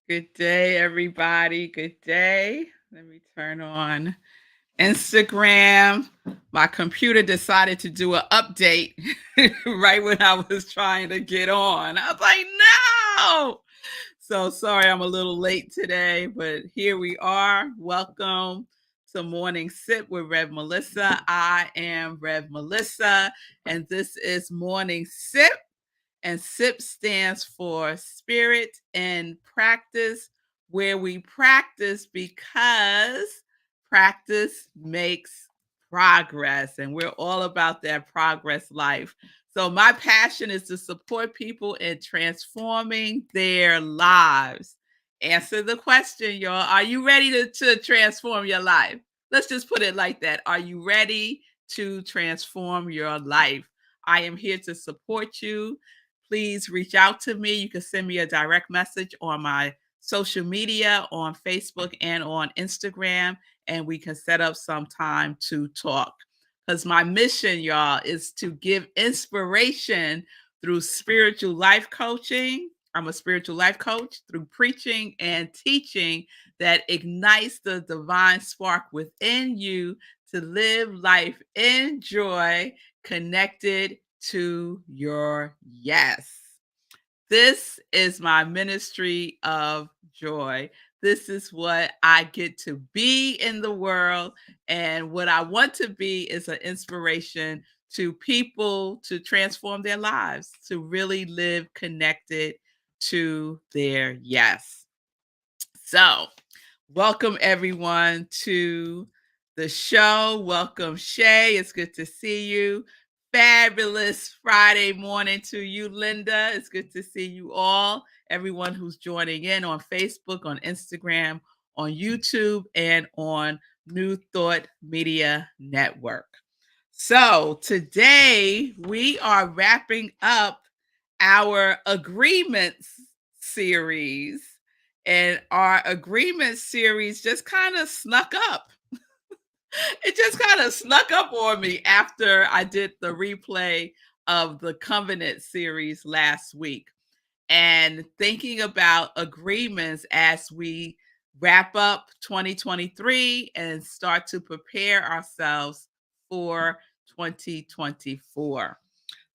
Good day, everybody. Good day. Let me turn on Instagram. My computer decided to do an update right when I was trying to get on. I was like, no. So sorry I'm a little late today, but here we are. Welcome to Morning Sip with Rev Melissa. I am Rev Melissa, and this is Morning Sip, and SIP stands for Spirit and Practice, where we practice because practice makes progress. And we're all about that progress life. So, my passion is to support people in transforming their lives. Answer the question, y'all. Are you ready to transform your life? Let's just put it like that. Are you ready to transform your life? I am here to support you. Please reach out to me. You can send me a direct message on my social media, on Facebook and on Instagram, and we can set up some time to talk. Because my mission, y'all, is to give inspiration through spiritual life coaching. I'm a spiritual life coach through preaching and teaching that ignites the divine spark within you to live life in joy, connected to your yes. This is my ministry of joy. This is what I get to be in the world. And what I want to be is an inspiration to people to transform their lives, to really live connected to their yes. So, welcome everyone to the show. Welcome, Shay. It's good to see you. Fabulous Friday morning to you, Linda. It's good to see you all. Everyone who's joining in on Facebook, on Instagram, on YouTube, and on New Thought Media Network. So today we are wrapping up our agreements series, and our agreement series just kind of snuck up. It just kind of snuck up on me after I did the replay of the covenant series last week, and thinking about agreements as we wrap up 2023 and start to prepare ourselves for 2024.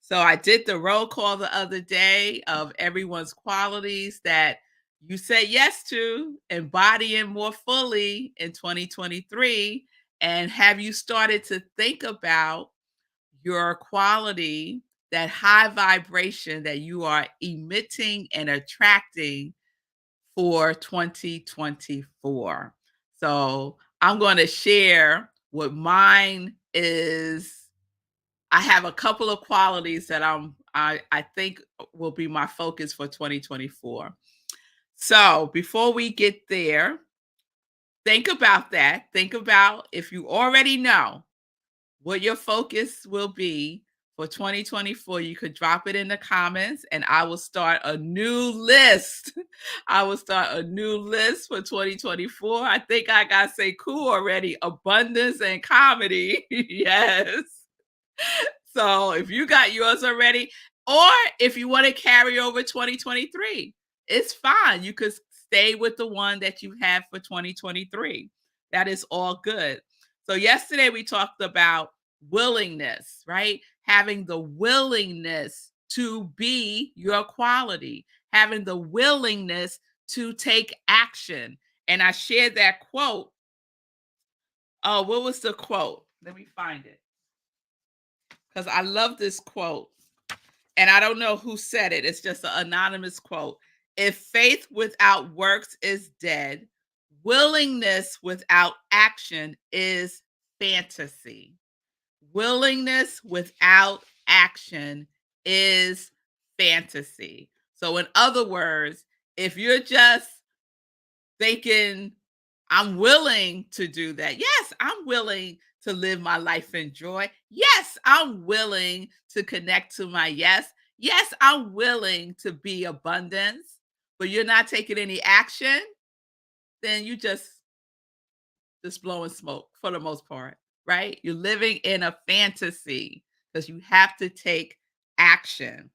So I did the roll call the other day of everyone's qualities that you said yes to, embodying more fully in 2023. And have you started to think about your quality, that high vibration that you are emitting and attracting for 2024? So I'm going to share what mine is. I have a couple of qualities that I think will be my focus for 2024. So before we get there, think about that. Think about, if you already know what your focus will be for 2024, you could drop it in the comments and I will start a new list. I will start a new list for 2024. I think I got to say cool already. Abundance and comedy. Yes. So if you got yours already, or if you want to carry over 2023, it's fine. You could stay with the one that you have for 2023. That is all good. So yesterday we talked about willingness, right? Having the willingness to be your quality, having the willingness to take action. And I shared that quote. Oh, what was the quote? Let me find it, because I love this quote. And I don't know who said it. It's just an anonymous quote. If faith without works is dead, willingness without action is fantasy. Willingness without action is fantasy. So, in other words, if you're just thinking, I'm willing to do that. Yes, I'm willing to live my life in joy. Yes, I'm willing to connect to my yes. Yes, I'm willing to be abundance, but you're not taking any action, then you just blowing smoke for the most part, right? You're living in a fantasy because you have to take action.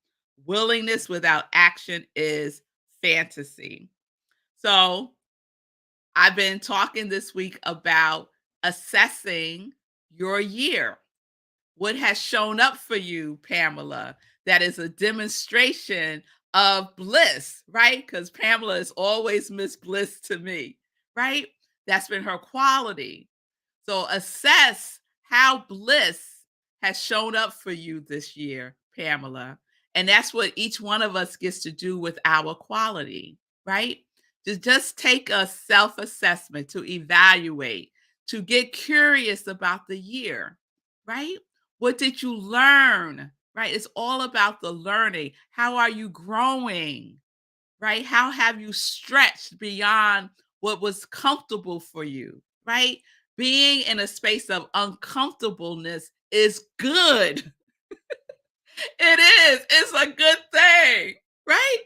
Willingness without action is fantasy. So I've been talking this week about assessing your year. What has shown up for you, Pamela, that is a demonstration of bliss, right? Because Pamela is always Miss Bliss to me, right? That's been her quality. So assess how bliss has shown up for you this year, Pamela. And that's what each one of us gets to do with our quality, right? To just take a self assessment, to evaluate, to get curious about the year, right? What did you learn? Right? It's all about the learning. How are you growing? Right? How have you stretched beyond what was comfortable for you? Right? Being in a space of uncomfortableness is good. It is. It's a good thing. Right?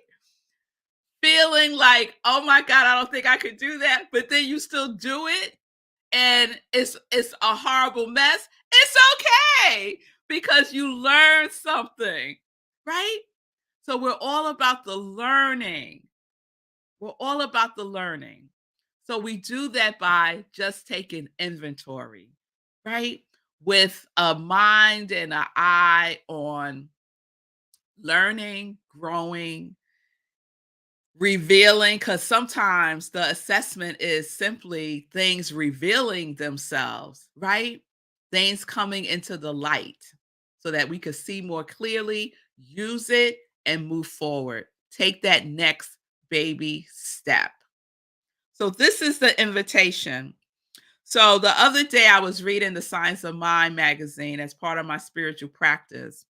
Feeling like, oh my God, I don't think I could do that. But then you still do it and it's a horrible mess. It's okay because you learned something, right? So we're all about the learning. We're all about the learning. So we do that by just taking inventory, right? With a mind and an eye on learning, growing, revealing, because sometimes the assessment is simply things revealing themselves, right? Things coming into the light so that we could see more clearly, use it, and move forward. Take that next baby step. So, this is the invitation. So, the other day I was reading the Science of Mind magazine as part of my spiritual practice.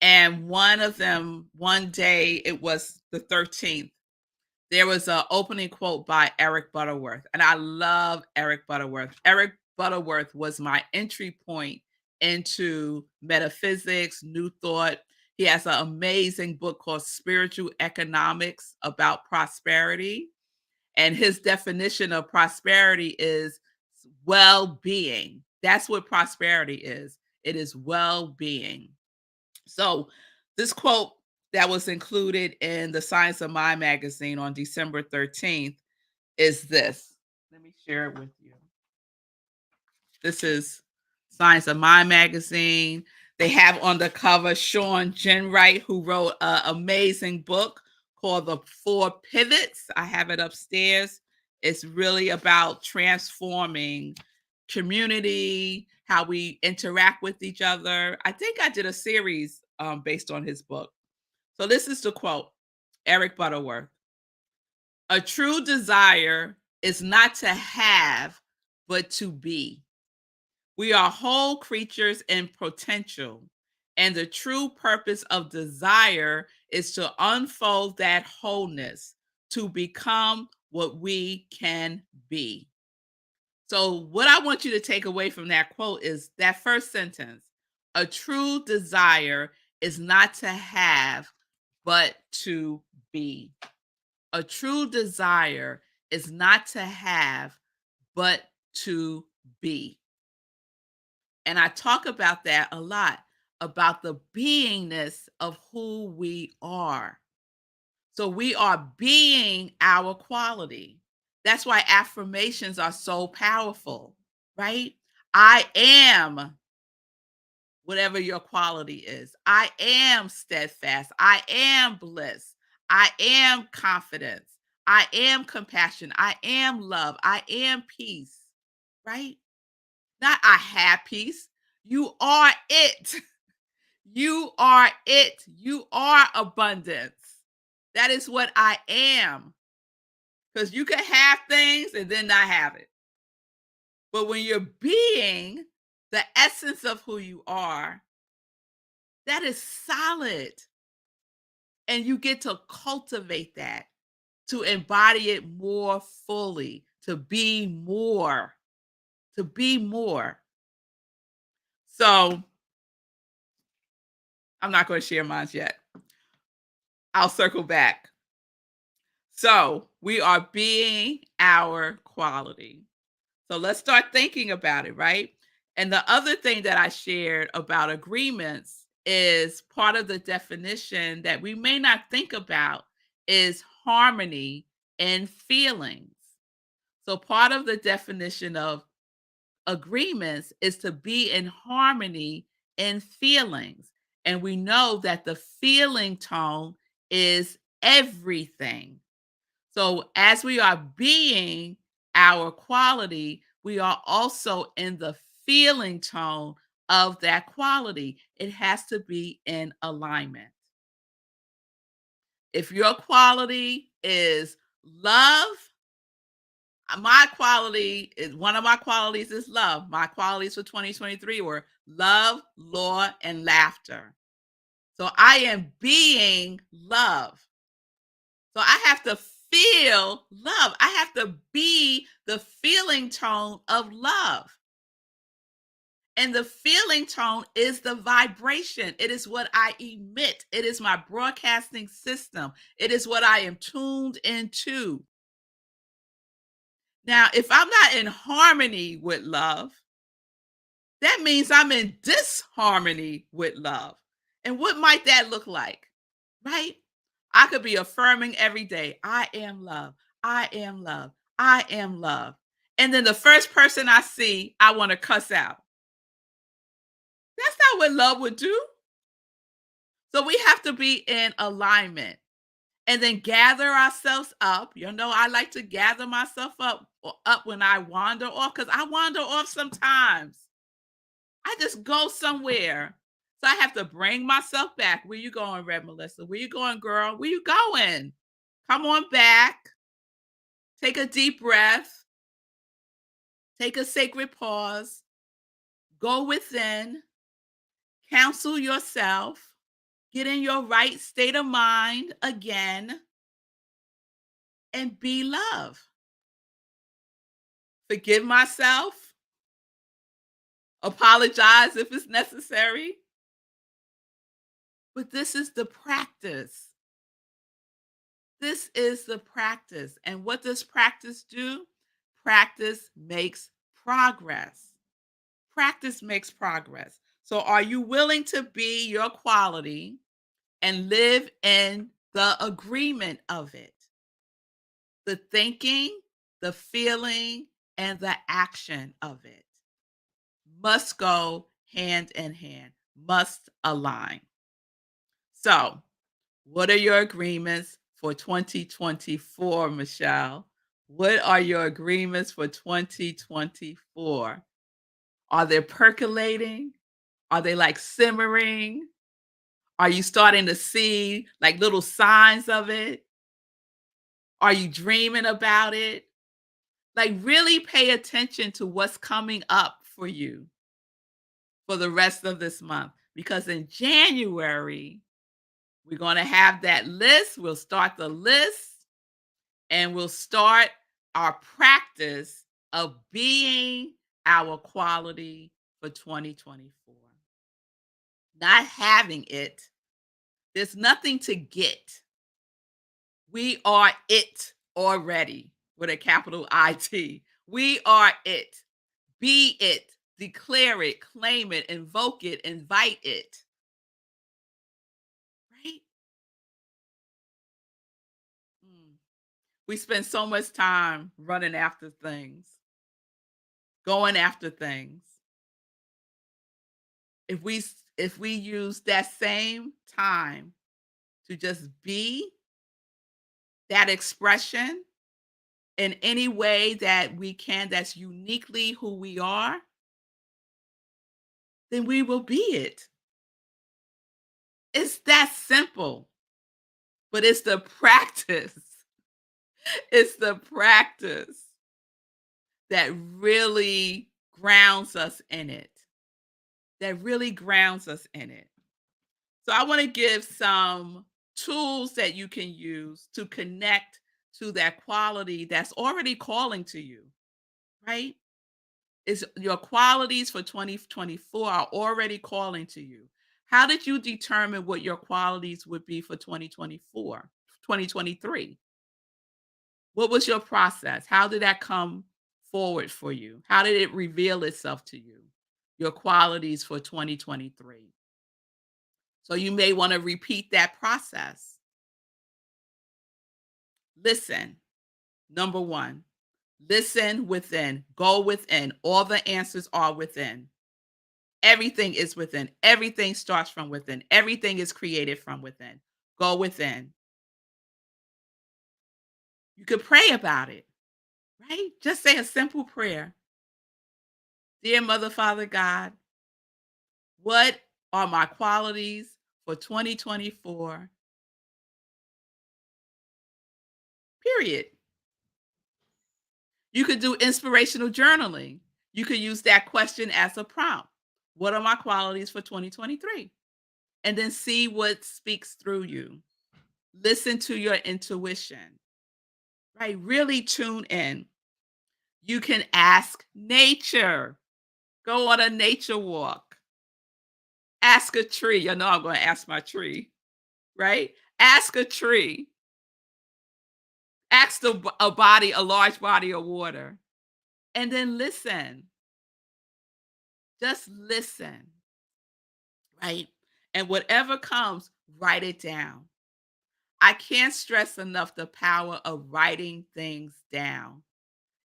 And one of them, one day, it was the 13th, there was an opening quote by Eric Butterworth, and I love Eric Butterworth. Eric Butterworth was my entry point into metaphysics, New Thought. He has an amazing book called Spiritual Economics about prosperity. And his definition of prosperity is well being. That's what prosperity is, it is well being. So, this quote that was included in the Science of Mind magazine on December 13th is this. Let me share it with you. This is Science of Mind magazine. They have on the cover Sean Genwright, who wrote an amazing book called The Four Pivots. I have it upstairs. It's really about transforming community, how we interact with each other. I think I did a series based on his book. So this is the quote, Eric Butterworth. A true desire is not to have, but to be. We are whole creatures in potential, and the true purpose of desire is to unfold that wholeness, to become what we can be. So, what I want you to take away from that quote is that first sentence. A true desire is not to have, but to be. A true desire is not to have, but to be. And I talk about that a lot, about the beingness of who we are. So we are being our quality. That's why affirmations are so powerful, right? I am whatever your quality is. I am steadfast. I am bliss. I am confidence. I am compassion. I am love. I am peace, right? Not I have peace. You are it. You are it. You are abundance. That is what I am. Because you can have things and then not have it. But when you're being the essence of who you are, that is solid. And you get to cultivate that, to embody it more fully, to be more, to be more. So I'm not going to share mine yet. I'll circle back. So we are being our quality. So let's start thinking about it, right? And the other thing that I shared about agreements is part of the definition that we may not think about is harmony in feelings. So part of the definition of agreements is to be in harmony in feelings. And we know that the feeling tone is everything. So as we are being our quality, we are also in the feeling tone of that quality. It has to be in alignment. If your quality is love, my quality is one of my qualities is love. My qualities for 2023 were love, law, and laughter. So I am being love. So I have to feel love. I have to be the feeling tone of love. And the feeling tone is the vibration. It is what I emit. It is my broadcasting system. It is what I am tuned into. Now, if I'm not in harmony with love, that means I'm in disharmony with love. And what might that look like? Right? I could be affirming every day, I am love. I am love. I am love. And then the first person I see, I want to cuss out. That's not what love would do. So we have to be in alignment and then gather ourselves up. You know, I like to gather myself up when I wander off because I wander off sometimes. I just go somewhere. So I have to bring myself back. Where you going, Red Melissa? Where you going, girl? Where you going? Come on back. Take a deep breath. Take a sacred pause. Go within. Counsel yourself. Get in your right state of mind again and be love. Forgive myself. Apologize if it's necessary. But this is the practice. This is the practice. And what does practice do? Practice makes progress. Practice makes progress. So, are you willing to be your quality and live in the agreement of it? The thinking, the feeling, and the action of it must go hand in hand, must align. So, what are your agreements for 2024, Michelle? What are your agreements for 2024? Are they percolating? Are they like simmering? Are you starting to see like little signs of it? Are you dreaming about it? Like, really pay attention to what's coming up for you for the rest of this month. Because in January, we're going to have that list. We'll start the list and we'll start our practice of being our quality for 2024. Not having it, there's nothing to get. We are it already with a capital IT. We are it. Be it. Declare it. Claim it. Invoke it. Invite it. Right? Mm. We spend so much time running after things, going after things. If we use that same time to just be that expression in any way that we can, that's uniquely who we are, then we will be it. It's that simple, but it's the practice. It's the practice that really grounds us in it. That really grounds us in it. So I want to give some tools that you can use to connect to that quality that's already calling to you, right? Is your qualities for 2024 are already calling to you. How did you determine what your qualities would be for 2024, 2023? What was your process? How did that come forward for you? How did it reveal itself to you? Your qualities for 2023. So you may want to repeat that process. Listen, Number one, listen within, go within. All the answers are within. Everything is within. Everything starts from within. Everything is created from within. Go within. You could pray about it, right? Just say a simple prayer. Dear Mother, Father, God, what are my qualities for 2024? Period. You could do inspirational journaling. You could use that question as a prompt. What are my qualities for 2023? And then see what speaks through you. Listen to your intuition, right? Really tune in. You can ask nature. Go on a nature walk. Ask a tree. You know I'm going to ask my tree, right? Ask a tree. Ask a large body of water. And then listen. Just listen, right? And whatever comes, write it down. I can't stress enough the power of writing things down.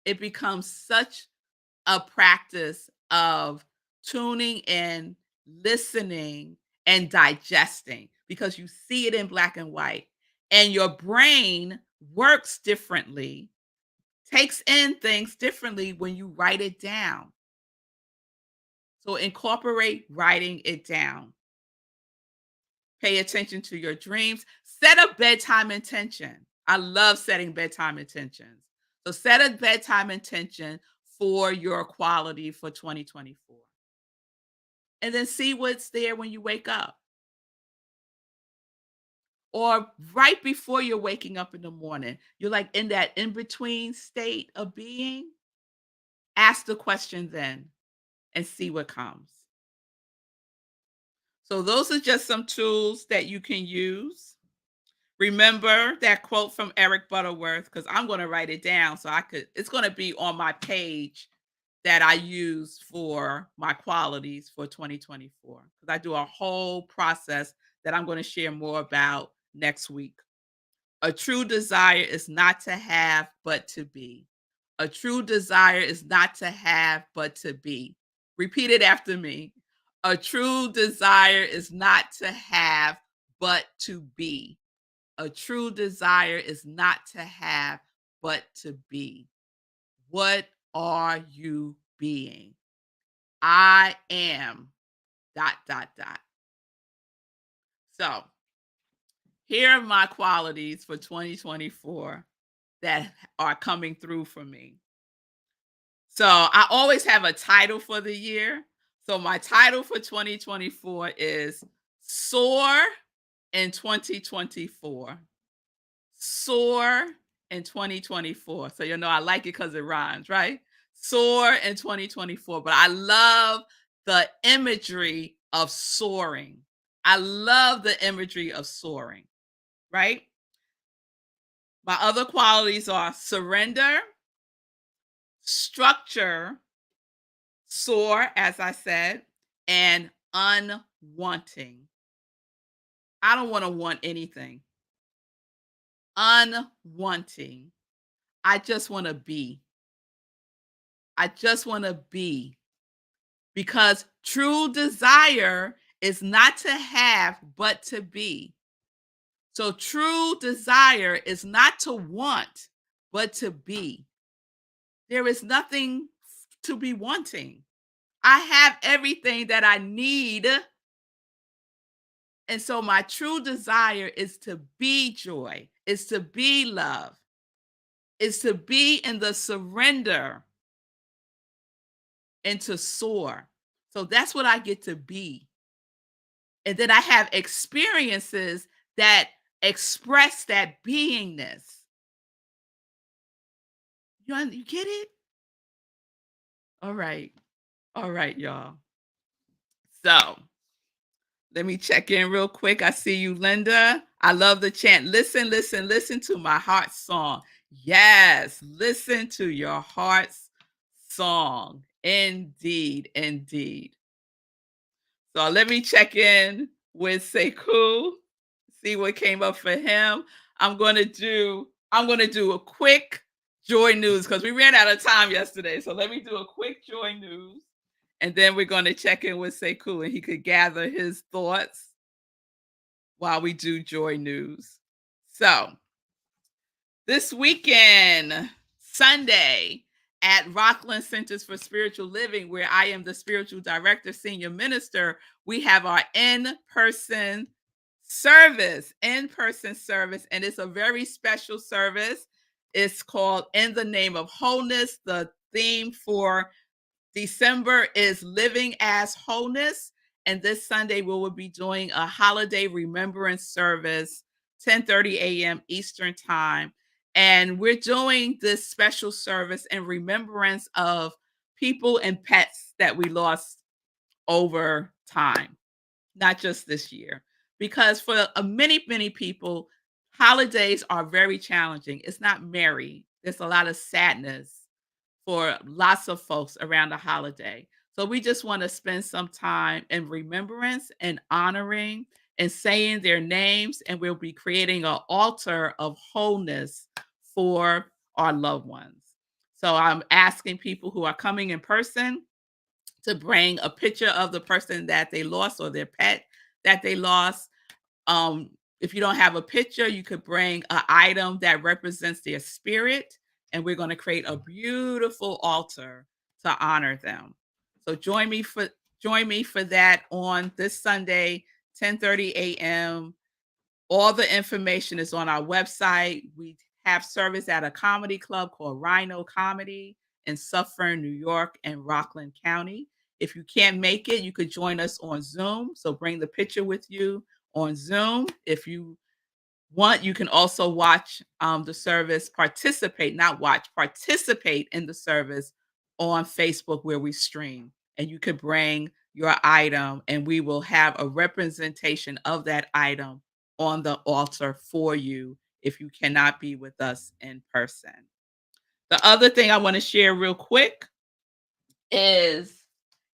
It becomes such a practice of tuning in, listening, and digesting because you see it in black and white. And your brain works differently, takes in things differently when you write it down. So incorporate writing it down. Pay attention to your dreams. Set a bedtime intention. I love setting bedtime intentions. So set a bedtime intention for your quality for 2024. And then see what's there when you wake up. Or right before you're waking up in the morning, you're like in that in between state of being. Ask the question then and see what comes. So, those are just some tools that you can use. Remember that quote from Eric Butterworth because I'm going to write it down so it's going to be on my page that I use for my qualities for 2024 because I do a whole process that I'm going to share more about next week. A true desire is not to have, but to be. A true desire is not to have, but to be. Repeat it after me. A true desire is not to have, but to be. A true desire is not to have, but to be. What are you being? I am dot, dot, dot. So here are my qualities for 2024 that are coming through for me. So I always have a title for the year. So my title for 2024 is Soar in 2024. Soar in 2024. So I like it because it rhymes, right? Soar in 2024. But I love the imagery of soaring. I love the imagery of soaring, right? My other qualities are surrender, structure, soar, as I said, and unwanting. I don't want to want anything. Unwanting. I just want to be. I just want to be because true desire is not to have, but to be. So true desire is not to want, but to be. There is nothing to be wanting. I have everything that I need. And so my true desire is to be joy, is to be love, is to be in the surrender and to soar. So that's what I get to be. And then I have experiences that express that beingness. You get it? All right. All right, y'all. So let me check in real quick. I see you, Linda. I love the chant. Listen, listen, listen to my heart's song. Yes, listen to your heart's song. Indeed, indeed. So let me check in with Sekou, see what came up for him. I'm gonna do a quick joy news because we ran out of time yesterday. So let me do a quick joy news. And then we're going to check in with Sekou and he could gather his thoughts while we do joy news. So this weekend, Sunday, at Rockland Centers for Spiritual Living, where I am the spiritual director, senior minister, we have our in-person service, and it's a very special service. It's called In the Name of Wholeness. The theme for December is Living as Wholeness. And this Sunday, we will be doing a holiday remembrance service, 10:30 a.m. Eastern Time. And we're doing this special service in remembrance of people and pets that we lost over time, not just this year. Because for many, many people, holidays are very challenging. It's not merry, there's a lot of sadness for lots of folks around the holiday. So we just want to spend some time in remembrance and honoring and saying their names, and we'll be creating an altar of wholeness for our loved ones. So I'm asking people who are coming in person to bring a picture of the person that they lost or their pet that they lost. um, if you don't have a picture, you could bring an item that represents their spirit, and we're going to create a beautiful altar to honor them. So join me for that on this Sunday, 10:30 a.m. All the information is on our website. We have service at a comedy club called Rhino Comedy in Suffern, New York, and Rockland County. If you can't make it, you could join us on Zoom. So bring the picture with you on Zoom. If you want, you can also watch the service, participate in the service on Facebook where we stream. And you could bring your item, and we will have a representation of that item on the altar for you if you cannot be with us in person. The other thing I want to share real quick is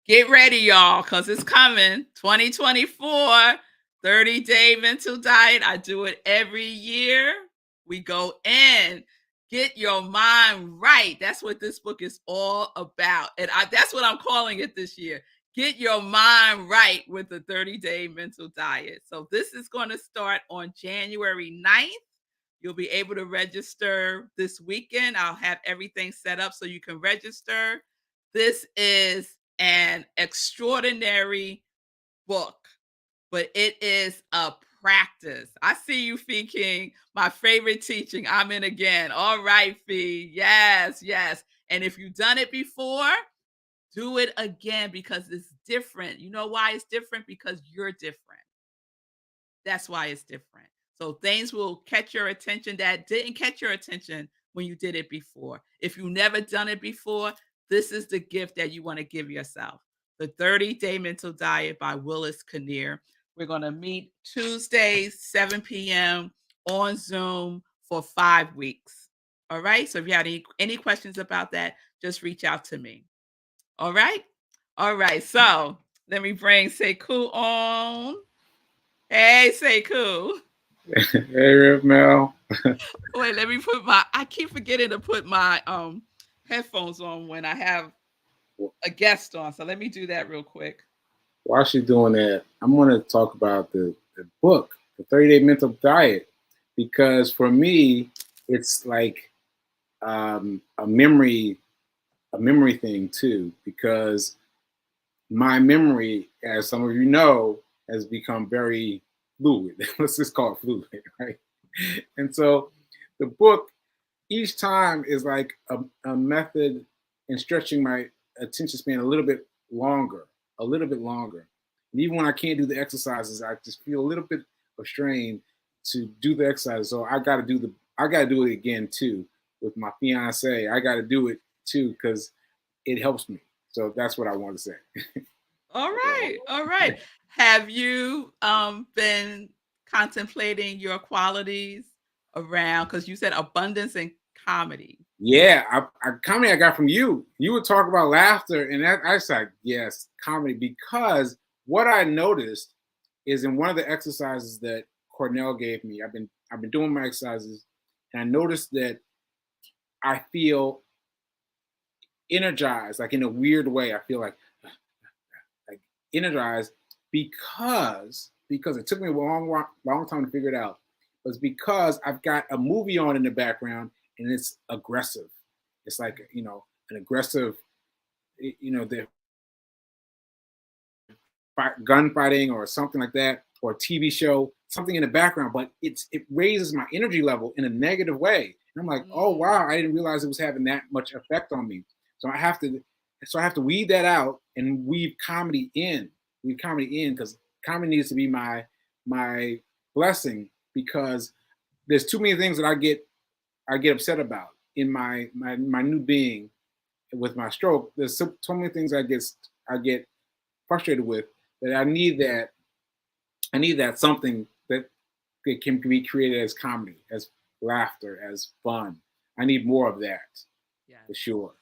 get ready, y'all, because it's coming 2024 30-day mental diet. I do it every year. We go in, get your mind right. That's what this book is all about. And that's what I'm calling it this year. Get your mind right with the 30-day mental diet. So this is going to start on January 9th. You'll be able to register this weekend. I'll have everything set up so you can register. This is an extraordinary book, but it is a practice. I see you, Fee King, my favorite teaching. I'm in again. All right, Fee. Yes, yes. And if you've done it before, do it again because it's different. You know why it's different? Because you're different. That's why it's different. So things will catch your attention that didn't catch your attention when you did it before. If you've never done it before, this is the gift that you want to give yourself. The 30-Day Mental Diet by Willis Kinnear. We're going to meet Tuesdays, 7 p.m. on Zoom for 5 weeks. All right. So if you have any questions about that, just reach out to me. All right. All right. So let me bring Sekou on. Hey, Sekou. Hey, Mel. Wait, let me I keep forgetting to put my headphones on when I have a guest on. So let me do that real quick. While she's doing that, I'm going to talk about the book, The 30-Day Mental Diet, because for me, it's like a memory thing too, because my memory, as some of you know, has become very fluid. Let's just call it fluid, right? And so the book each time is like a method in stretching my attention span a little bit longer, a little bit longer. And even when I can't do the exercises, I just feel a little bit of strain to do the exercises. So I got to do it again too with my fiance. I got to do it too because it helps me. So that's what I want to say. All right. All right. Have you been contemplating your qualities around, because you said abundance and comedy? Yeah, comedy I got from you. You would talk about laughter, and that I said yes, comedy, because what I noticed is in one of the exercises that Cornell gave me. I've been doing my exercises, and I noticed that I feel energized, like in a weird way. I feel like energized because it took me a long time to figure it out. But it's because I've got a movie on in the background and it's aggressive. It's like an aggressive, the gunfighting or something like that, or a TV show, something in the background, but it raises my energy level in a negative way. And I'm like, oh Mm. wow, I didn't realize it was having that much effect on me. So I have to weed that out and weave comedy in. Weave comedy in because comedy needs to be my blessing because there's too many things that I get upset about in my new being with my stroke. There's so many things I get frustrated with that I need that something that can be created as comedy, as laughter, as fun. I need more of that Yes. for sure.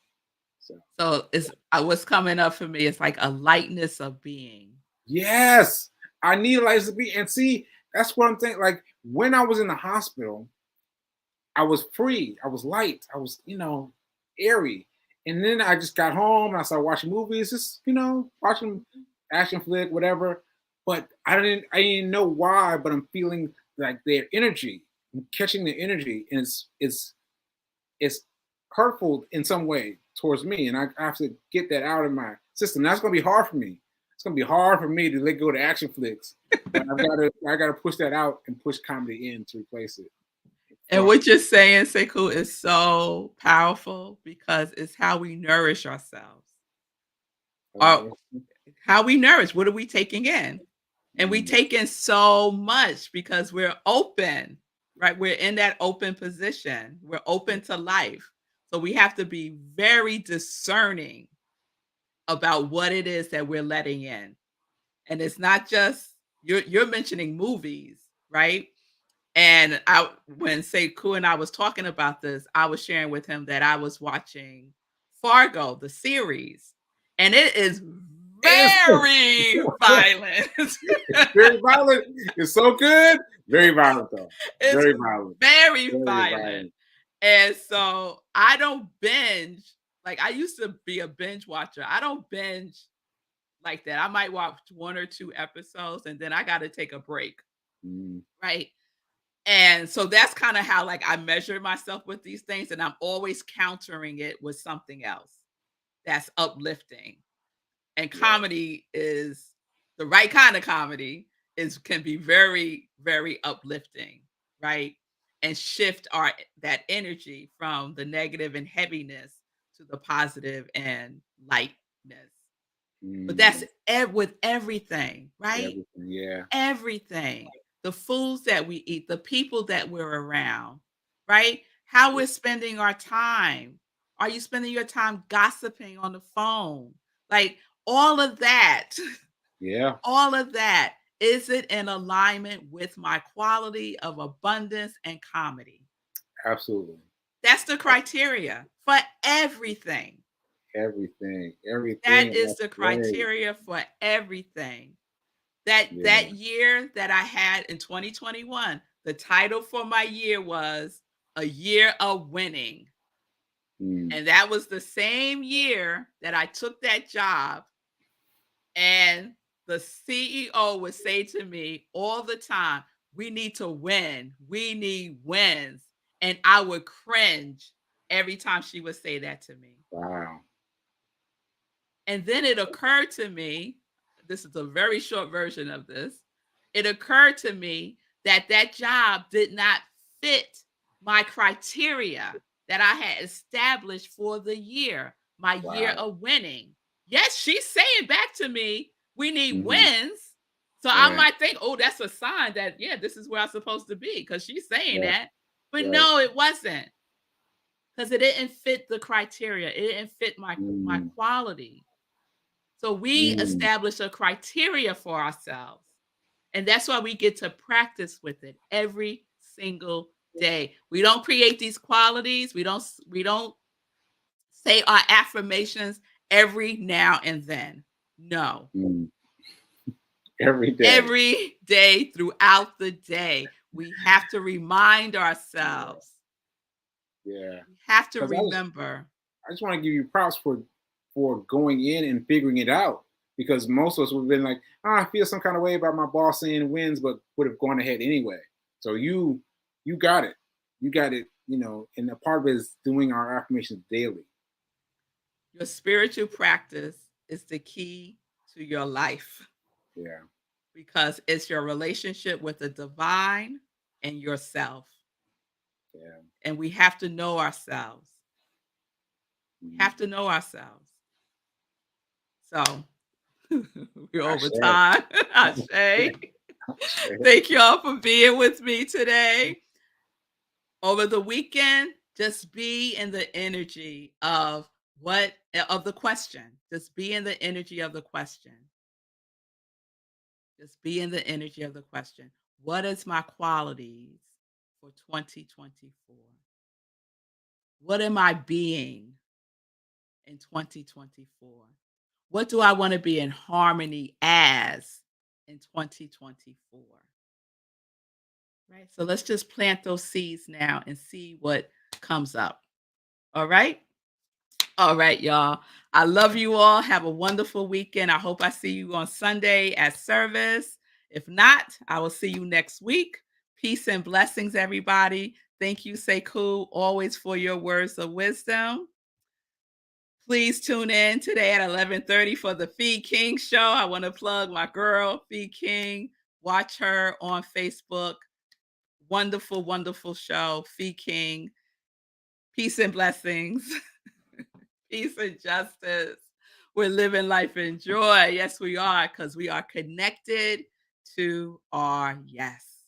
So it's what's coming up for me is like a lightness of being. Yes, I need a license to be. And see, that's what I'm thinking. Like when I was in the hospital, I was free. I was light. I was, airy. And then I just got home and I started watching movies, just, watching action flick, whatever. But I didn't know why, but I'm feeling like their energy. I'm catching the energy. And it's hurtful in some way towards me. And I have to get that out of my system. That's gonna be hard for me. It's gonna be hard for me to let go to action flicks. But I gotta push that out and push comedy in to replace it. And what you're saying, Sekou, is so powerful because it's how we nourish ourselves. Or how we nourish. What are we taking in? And we take in so much because we're open, right? We're in that open position. We're open to life. So we have to be very discerning about what it is that we're letting in. And it's not just you're mentioning movies, right? And when Sekou and I was talking about this, I was sharing with him that I was watching Fargo, the series, and it is very violent. Very violent. It's so good. Very violent though. It's Very violent. very Very violent. violent. And so I don't binge. Like I used to be a binge watcher. I don't binge like that. I might watch 1 or 2 episodes and then I got to take a break, Mm, right? And so that's kind of how like I measure myself with these things and I'm always countering it with something else that's uplifting. And yeah, comedy is the right kind of comedy is can be very very uplifting, right? And shift our that energy from the negative and heaviness to the positive and lightness. But that's mm, with everything, right? everything. Yeah. Everything. The foods that we eat, the people that we're around, right? How we're spending our time. Are you spending your time gossiping on the phone? Like all of that, Yeah. all of that, is it in alignment with my quality of abundance and comedy? Absolutely. That's the criteria for everything. Everything. That Everything. is That's the great. criteria for everything. That Yeah. year that I had in 2021, the title for my year was A Year of Winning. Mm, And that was the same year that I took that job and the CEO would say to me all the time, "We need to win. We need wins." And I would cringe every time she would say that to me. wow. And then it occurred to me, this is a very short version of this. It occurred to me that that job did not fit my criteria that I had established for the year, my year Wow. of winning. Yes, she's saying back to me, we need Hmm. wins. So I Right. might think, oh, that's a sign that, yeah, this is where I'm supposed to be because she's saying Right. that. But Right. no, it wasn't because it didn't fit the criteria. It didn't fit my Mm, quality. So we mm, establish a criteria for ourselves. And that's why we get to practice with it every single day. We don't create these qualities. We don't say our affirmations every now and then. No. mm. Every day. Every day throughout the day, we have to remind ourselves Yeah. We have to Because remember. I just want to give you props for going in and figuring it out. Because most of us would have been like, oh, I feel some kind of way about my boss saying wins, but would have gone ahead anyway. So you got it. You got it, and a part of it is doing our affirmations daily. Your spiritual practice is the key to your life Yeah. because it's your relationship with the divine and yourself. Yeah. And we have to know ourselves. We Mhm. have to know ourselves. So we're I over share. time. Ashe. I share. Thank y'all for being with me today. Over the weekend, just be in the energy of of the question. Just be in the energy of the question. Just be in the energy of the question. What is my qualities for 2024? What am I being in 2024? What do I want to be in harmony as in 2024? Right? So let's just plant those seeds now and see what comes up. All right? All right, y'all. I love you all. Have a wonderful weekend. I hope I see you on Sunday at service. If not, I will see you next week. Peace and blessings, everybody. Thank you, Sekou, always for your words of wisdom. Please tune in today at 11:30 for the Feed King show. I want to plug my girl, Feed King. Watch her on Facebook. Wonderful, wonderful show, Feed King. Peace and blessings. Peace and justice. We're living life in joy. Yes, we are, because we are connected to our yes.